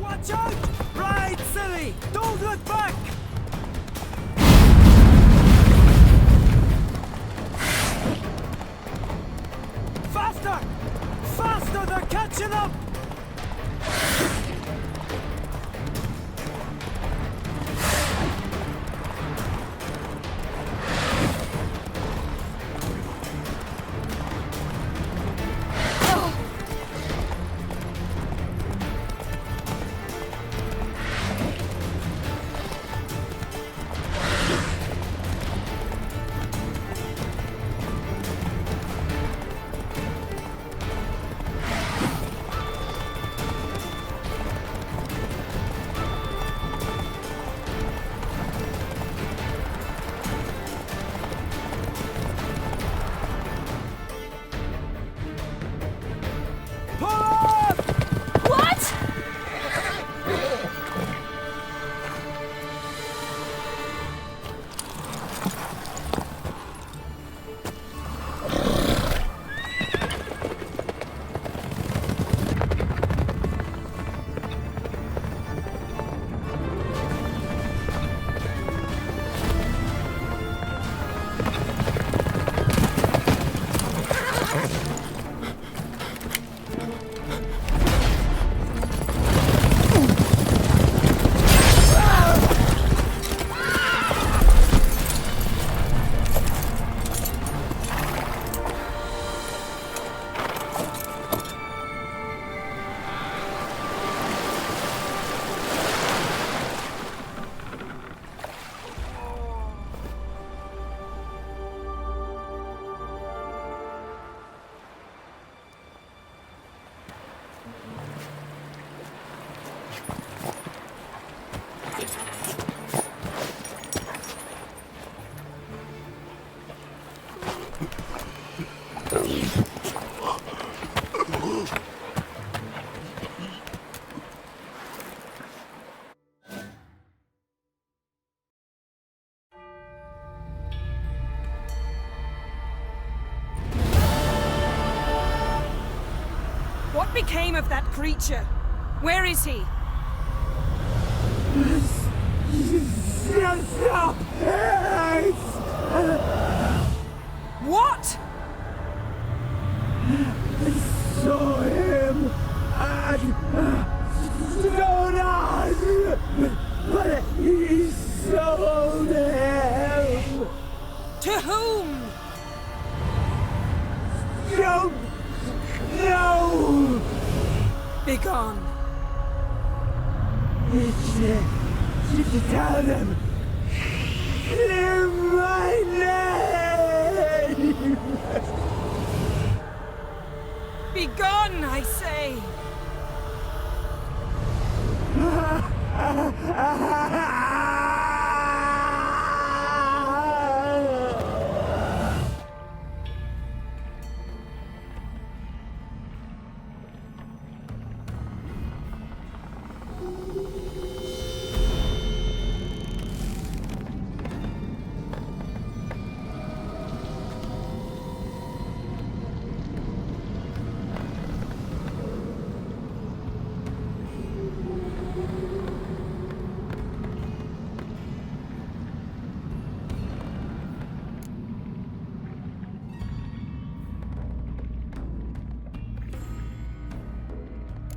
Watch out! Right, silly! Don't look back! Faster! Faster! They're catching up! What became of that creature? Where is he? What? I saw him and Stonan, but he sold him. To whom? Don't know. Begone. Tell them. Clear my name. Begone, I say.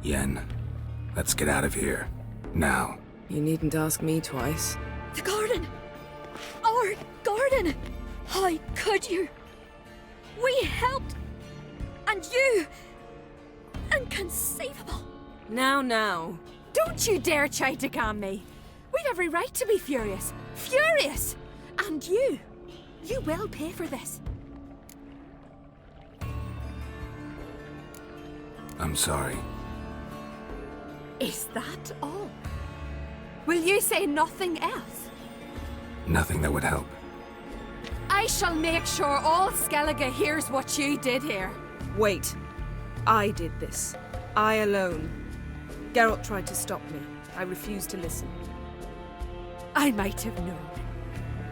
Yen, let's get out of here. Now. You needn't ask me twice. The garden! Our garden! How could you? We helped! And you! Inconceivable! Now. Don't you dare try to calm me! We've every right to be furious! Furious! And you! You will pay for this! I'm sorry. Is that all? Will you say nothing else? Nothing that would help. I shall make sure all Skellige hears what you did here. Wait. I did this. I alone. Geralt tried to stop me. I refused to listen. I might have known.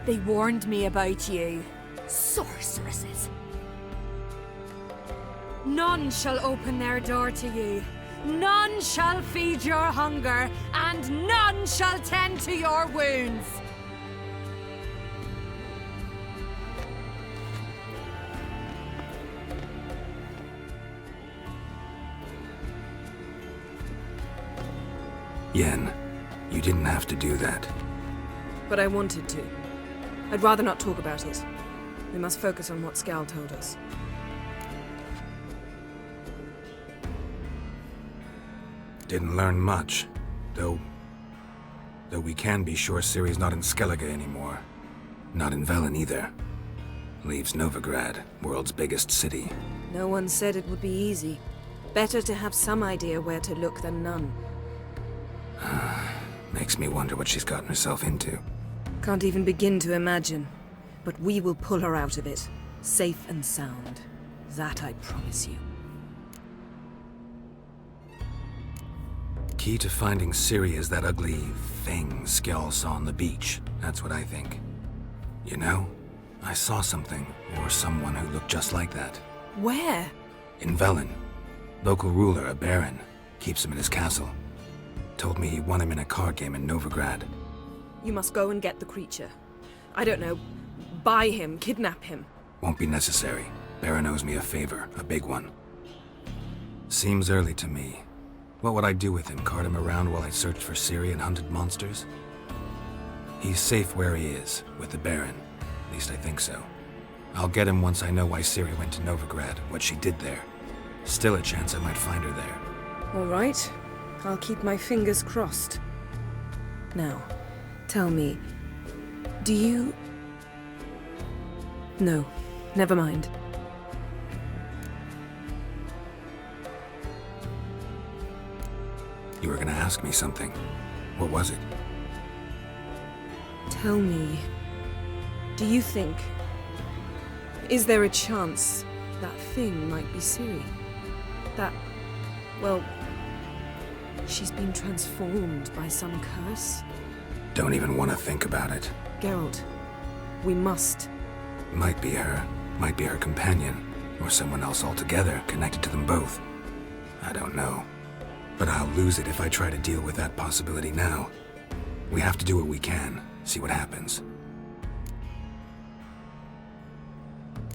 They warned me about you. Sorceresses. None shall open their door to you. None shall feed your hunger, and none shall tend to your wounds. Yen, you didn't have to do that. But I wanted to. I'd rather not talk about it. We must focus on what Scal told us. Didn't learn much, though we can be sure Ciri's not in Skellige anymore. Not in Velen either. Leaves Novigrad, world's biggest city. No one said it would be easy. Better to have some idea where to look than none. Makes me wonder what she's gotten herself into. Can't even begin to imagine. But we will pull her out of it. Safe and sound. That I promise you. Key to finding Ciri is that ugly thing Skell saw on the beach. That's what I think. You know, I saw something, or someone who looked just like that. Where? In Velen. Local ruler, a baron, keeps him in his castle. Told me he won him in a card game in Novigrad. You must go and get the creature. I don't know. Buy him, kidnap him. Won't be necessary. Baron owes me a favor, a big one. Seems early to me. What would I do with him? Cart him around while I searched for Ciri and hunted monsters? He's safe where he is, with the Baron. At least I think so. I'll get him once I know why Ciri went to Novigrad, what she did there. Still a chance I might find her there. All right. I'll keep my fingers crossed. Now, tell me, do you... No, never mind. You were gonna ask me something. What was it? Tell me, do you think... Is there a chance that thing might be Ciri? That... well... she's been transformed by some curse? Don't even want to think about it. Geralt, we must. Might be her companion, or someone else altogether connected to them both. I don't know. But I'll lose it if I try to deal with that possibility now. We have to do what we can, see what happens.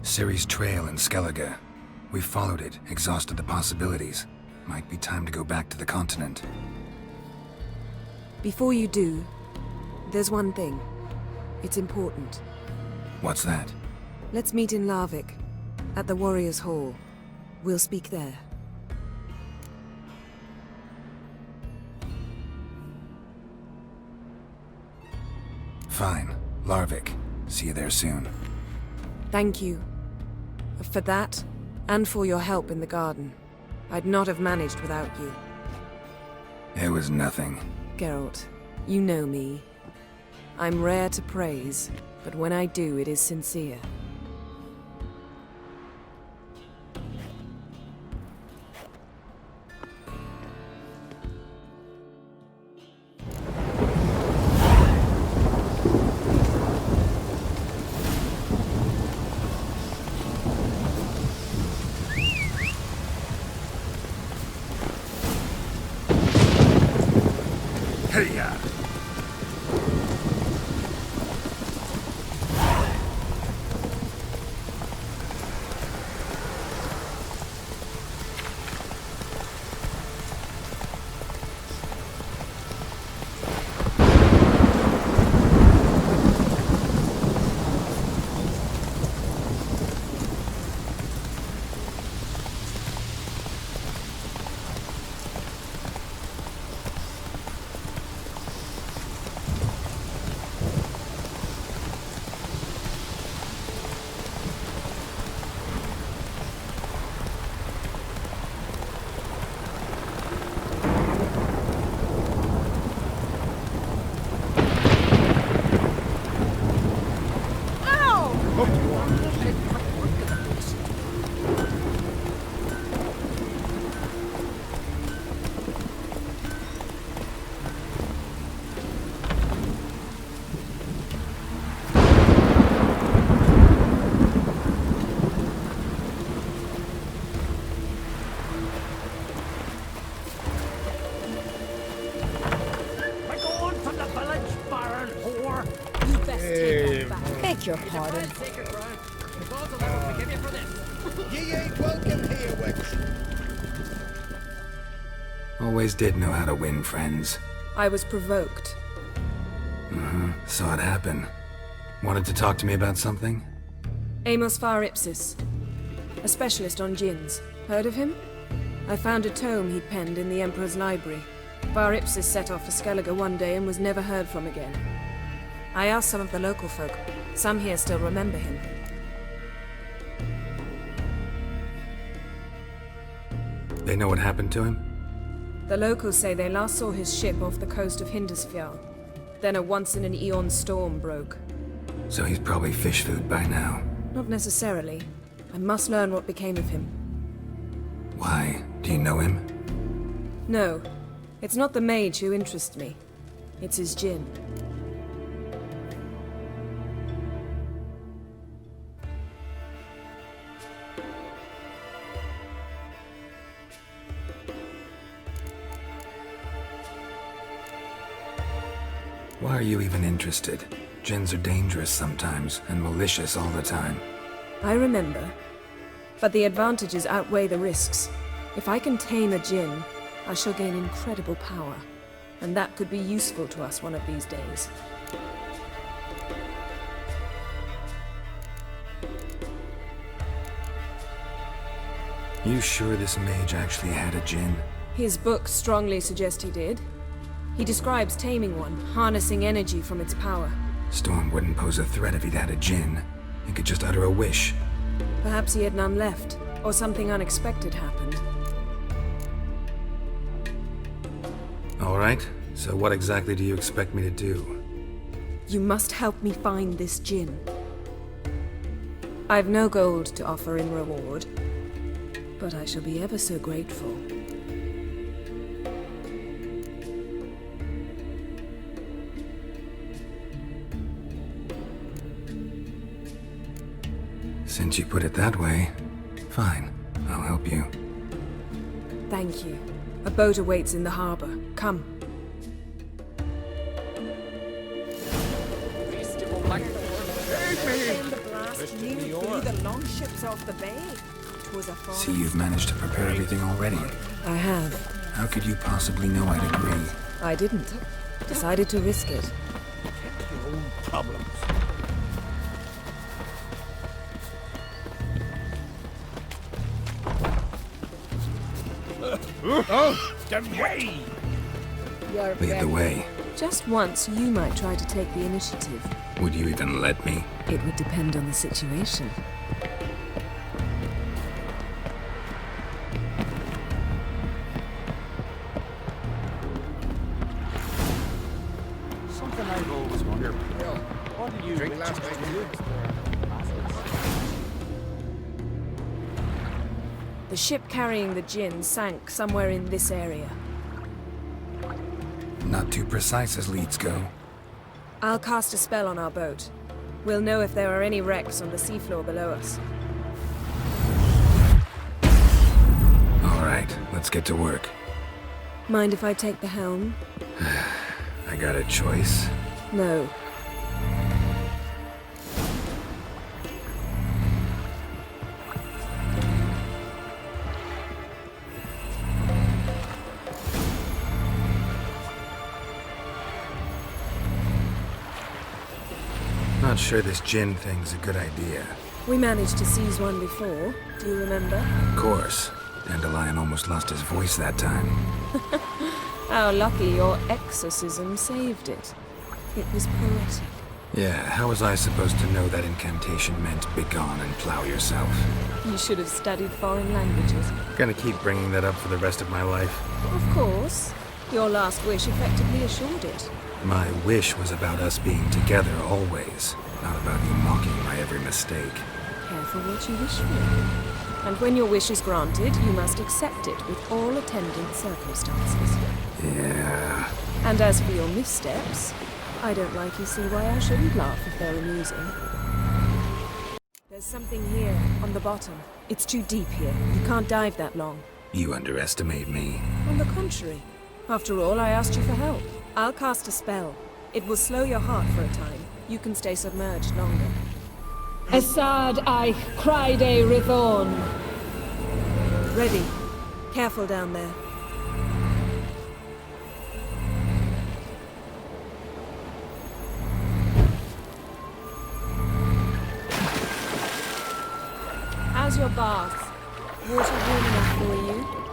Ciri's trail in Skellige. We followed it, exhausted the possibilities. Might be time to go back to the continent. Before you do, there's one thing. It's important. What's that? Let's meet in Larvik, at the Warriors' Hall. We'll speak there. Fine. Larvik. See you there soon. Thank you. For that, and for your help in the garden. I'd not have managed without you. It was nothing. Geralt, you know me. I'm rare to praise, but when I do, it is sincere. Hey-ya! beg your pardon. Ye ain't welcome here, wench. Always did know how to win friends. I was provoked. Saw it happen. Wanted to talk to me about something? Amos Ipsis, a specialist on djinns. Heard of him? I found a tome he'd penned in the Emperor's library. Ipsis set off for Skellige one day and was never heard from again. I asked some of the local folk. Some here still remember him. They know what happened to him? The locals say they last saw his ship off the coast of Hindisfjall. Then a once-in-an-eon storm broke. So he's probably fish food by now. Not necessarily. I must learn what became of him. Why? Do you know him? No. It's not the mage who interests me. It's his djinn. Why are you even interested? Djinns are dangerous sometimes, and malicious all the time. I remember. But the advantages outweigh the risks. If I can tame a djinn, I shall gain incredible power. And that could be useful to us one of these days. You sure this mage actually had a djinn? His books strongly suggest he did. He describes taming one, harnessing energy from its power. Storm wouldn't pose a threat if he'd had a djinn. He could just utter a wish. Perhaps he had none left, or something unexpected happened. All right, so what exactly do you expect me to do? You must help me find this djinn. I've no gold to offer in reward, but I shall be ever so grateful. Since you put it that way, fine, I'll help you. Thank you. A boat awaits in the harbor. Come. See, you've managed to prepare everything already. I have. How could you possibly know I'd agree? I didn't. Decided to risk it. Your own problems. Oh, the way! Lead the way. Just once, you might try to take the initiative. Would you even let me? It would depend on the situation. Something I've always wondered. What did you drink last night? The ship carrying the djinn sank somewhere in this area. Not too precise as leads go. I'll cast a spell on our boat. We'll know if there are any wrecks on the seafloor below us. All right, let's get to work. Mind if I take the helm? I got a choice. No. Not sure this djinn thing's a good idea. We managed to seize one before. Do you remember? Of course. Dandelion almost lost his voice that time. How lucky your exorcism saved it. It was poetic. Yeah, how was I supposed to know that incantation meant begone and plow yourself? You should have studied foreign languages. Gonna keep bringing that up for the rest of my life. Of course. Your last wish effectively assured it. My wish was about us being together always, not about you mocking my every mistake. Careful what you wish for. And when your wish is granted, you must accept it with all attendant circumstances. Yeah. And as for your missteps, I don't likely see why I shouldn't laugh if they're amusing. There's something here, on the bottom. It's too deep here. You can't dive that long. You underestimate me. On the contrary. After all, I asked you for help. I'll cast a spell. It will slow your heart for a time. You can stay submerged longer. Assad Eich Criday Rithorn. Ready. Careful down there. How's your bath? Water warm enough for you?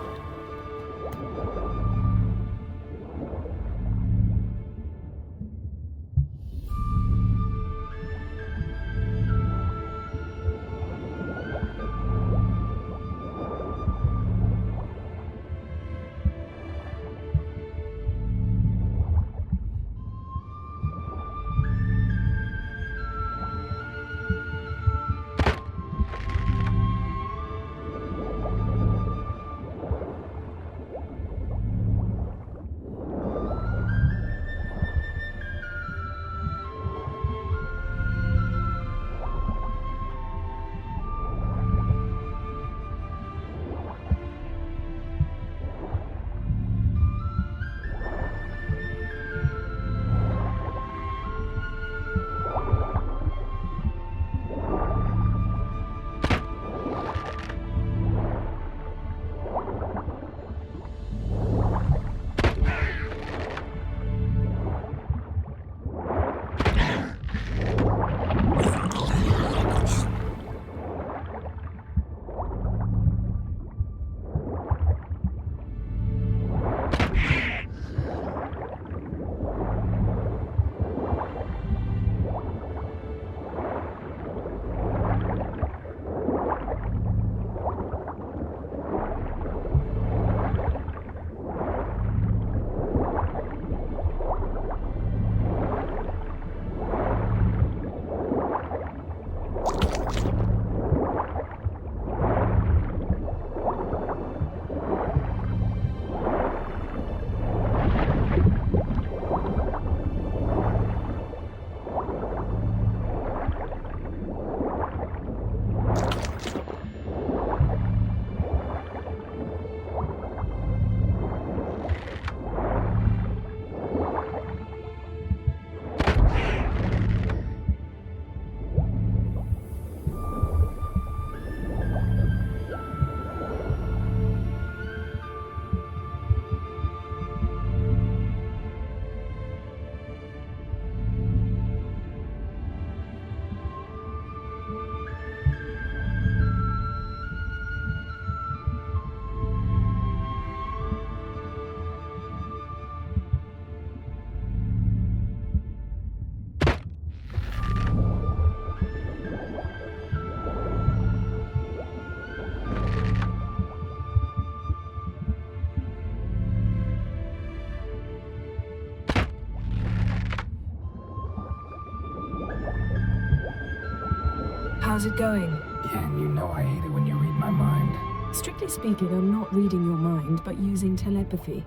How's it going? Yeah, and you know I hate it when you read my mind. Strictly speaking, I'm not reading your mind, but using telepathy.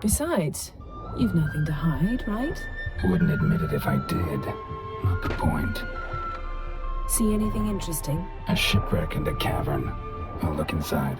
Besides, you've nothing to hide, right? Wouldn't admit it if I did. Not the point. See anything interesting? A shipwreck and a cavern. I'll look inside.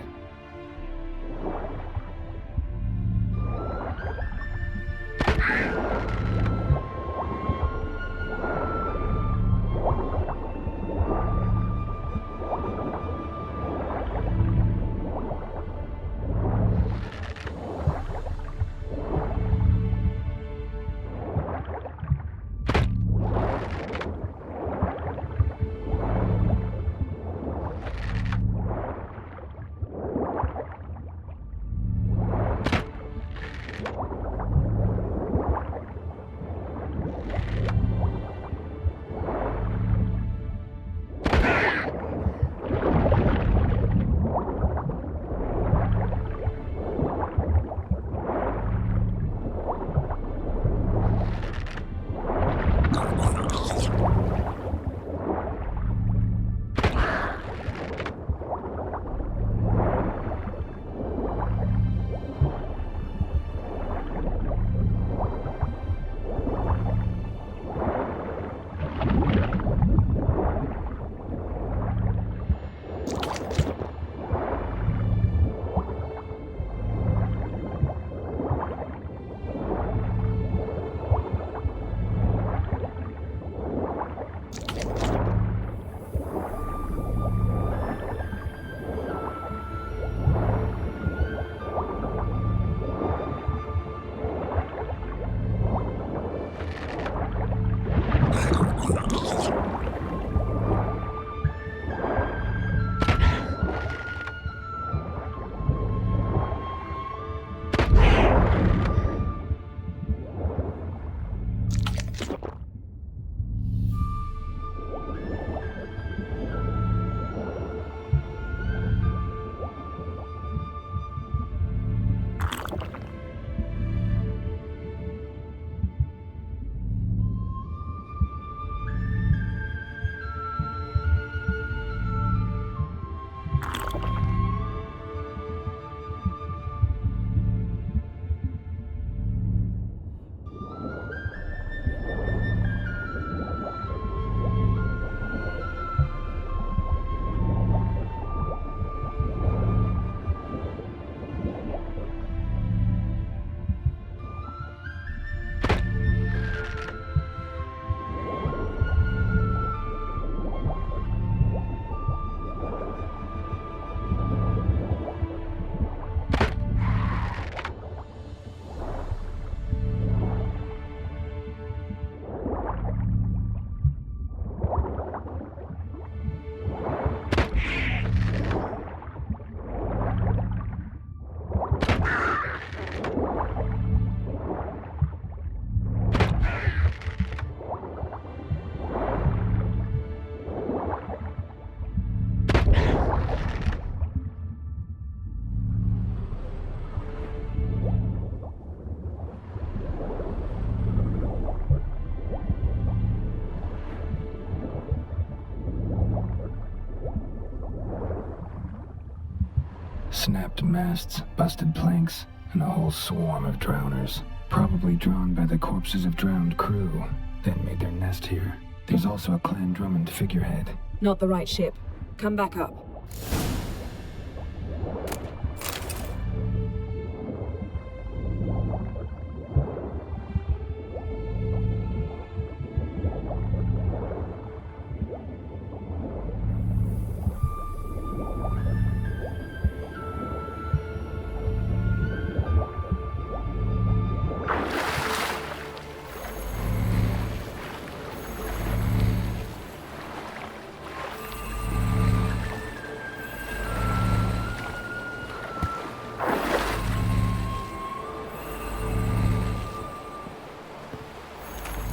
Snapped masts, busted planks, and a whole swarm of drowners. Probably drawn by the corpses of drowned crew, then made their nest here. There's also a Clan Drummond figurehead. Not the right ship. Come back up.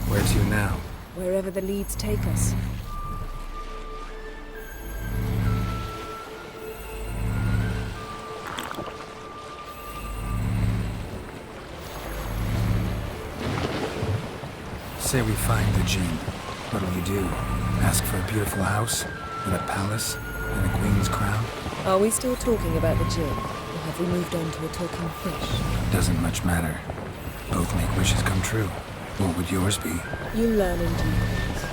Where to now? Wherever the leads take us. Say we find the Jinn. What'll you do? Ask for a beautiful house? And a palace? And a queen's crown? Are we still talking about the Jinn? Or have we moved on to a talking fish? Doesn't much matter. Both make wishes come true. What would yours be? You learn in due course.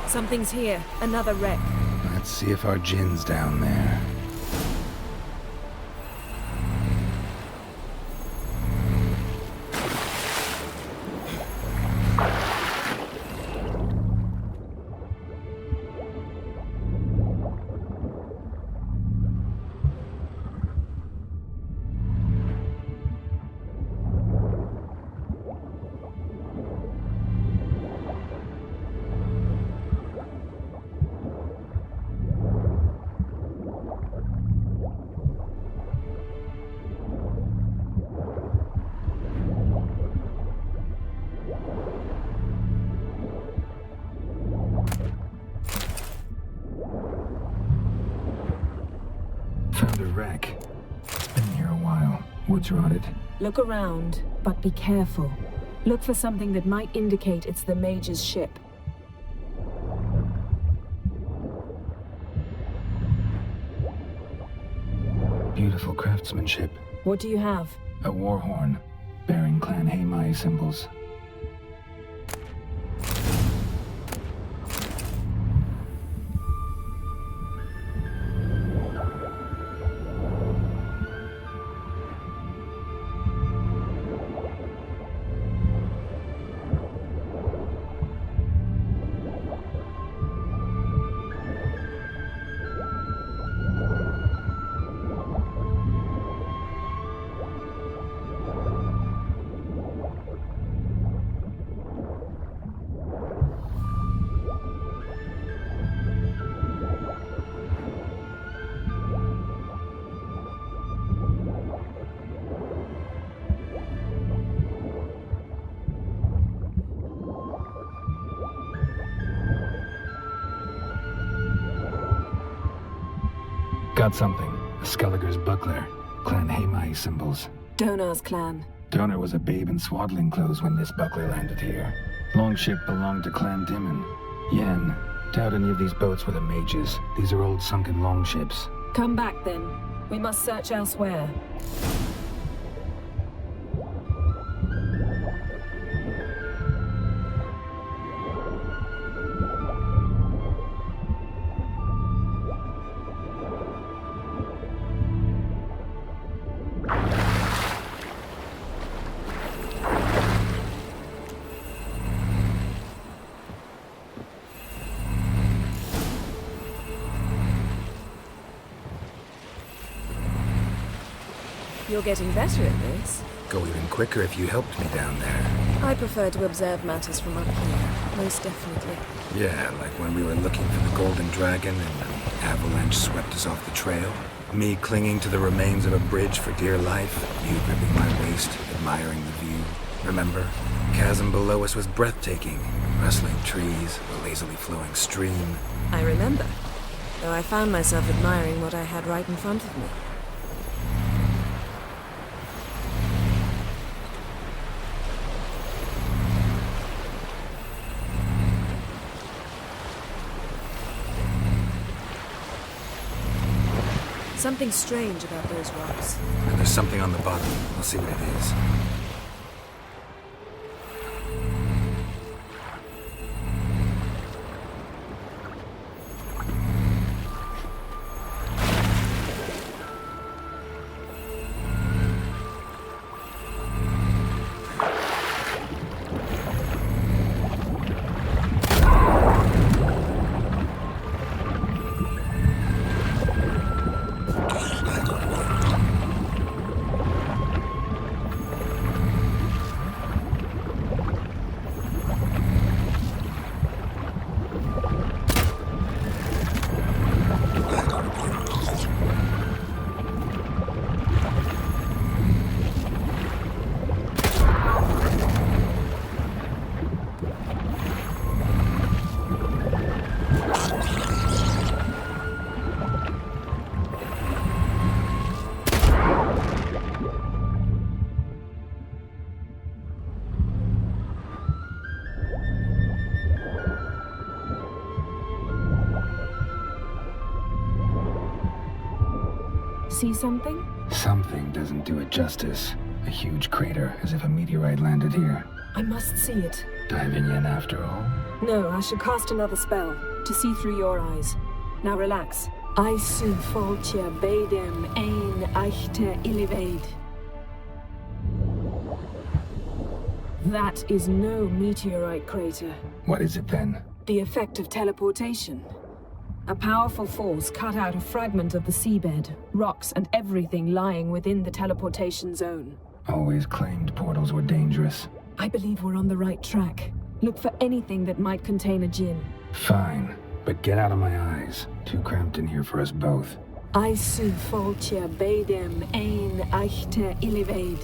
Something's here. Another wreck. Let's see if our Jinn's down there. Found a wreck. It's been here a while. Wood's rotted. Look around, but be careful. Look for something that might indicate it's the Mage's ship. Beautiful craftsmanship. What do you have? A war horn, bearing Clan Haimai symbols. Got something. A Skelliger's buckler. Clan Haimai symbols. Donar's clan. Donar was a babe in swaddling clothes when this buckler landed here. Longship belonged to Clan Dimon. Yen. Doubt any of these boats were the mages. These are old sunken longships. Come back then. We must search elsewhere. You're getting better at this. Go even quicker if you helped me down there. I prefer to observe matters from up here, most definitely. Yeah, like when we were looking for the Golden Dragon and an avalanche swept us off the trail. Me clinging to the remains of a bridge for dear life. You gripping my waist, admiring the view. Remember? The chasm below us was breathtaking. Rustling trees, a lazily flowing stream. I remember. though I found myself admiring what I had right in front of me. Something strange about those rocks. And there's something on the bottom. I'll see what it is. See something? Something doesn't do it justice. A huge crater, as if a meteorite landed here. I must see it. Diving in after all? No, I should cast another spell to see through your eyes. Now relax. Aisu foltja beidem ein eichte illivaid. That is no meteorite crater. What is it then? The effect of teleportation. A powerful force cut out a fragment of the seabed, rocks and everything lying within the teleportation zone. Always claimed portals were dangerous. I believe we're on the right track. Look for anything that might contain a djinn. Fine, but get out of my eyes. Too cramped in here for us both. Aisu foltja beidem ein eichte illivaid.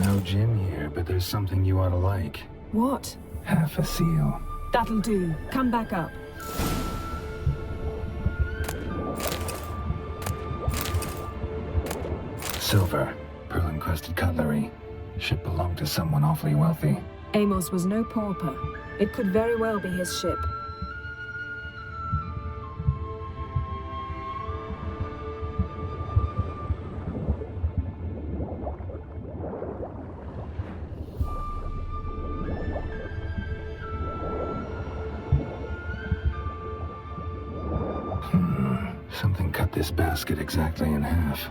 No gym here, but there's something you ought to like. What? Half a seal. That'll do. Come back up. Silver. Pearl-encrusted cutlery. Ship belonged to someone awfully wealthy. Amos was no pauper. It could very well be his ship. Something cut this basket exactly in half.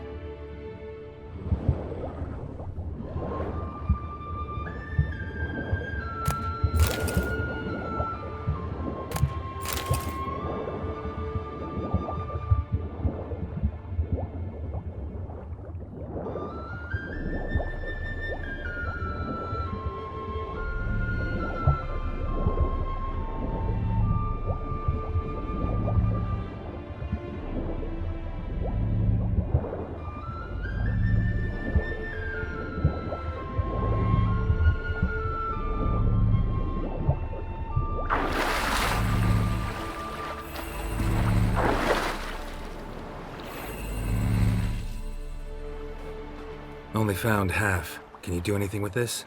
Only found half. Can you do anything with this?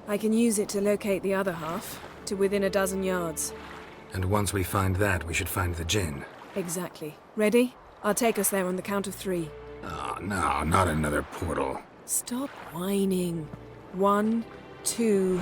I can use it to locate the other half, to within a dozen yards. And once we find that, we should find the djinn. Exactly. Ready? I'll take us there on the count of 3. Oh, no, not another portal. Stop whining. 1, 2...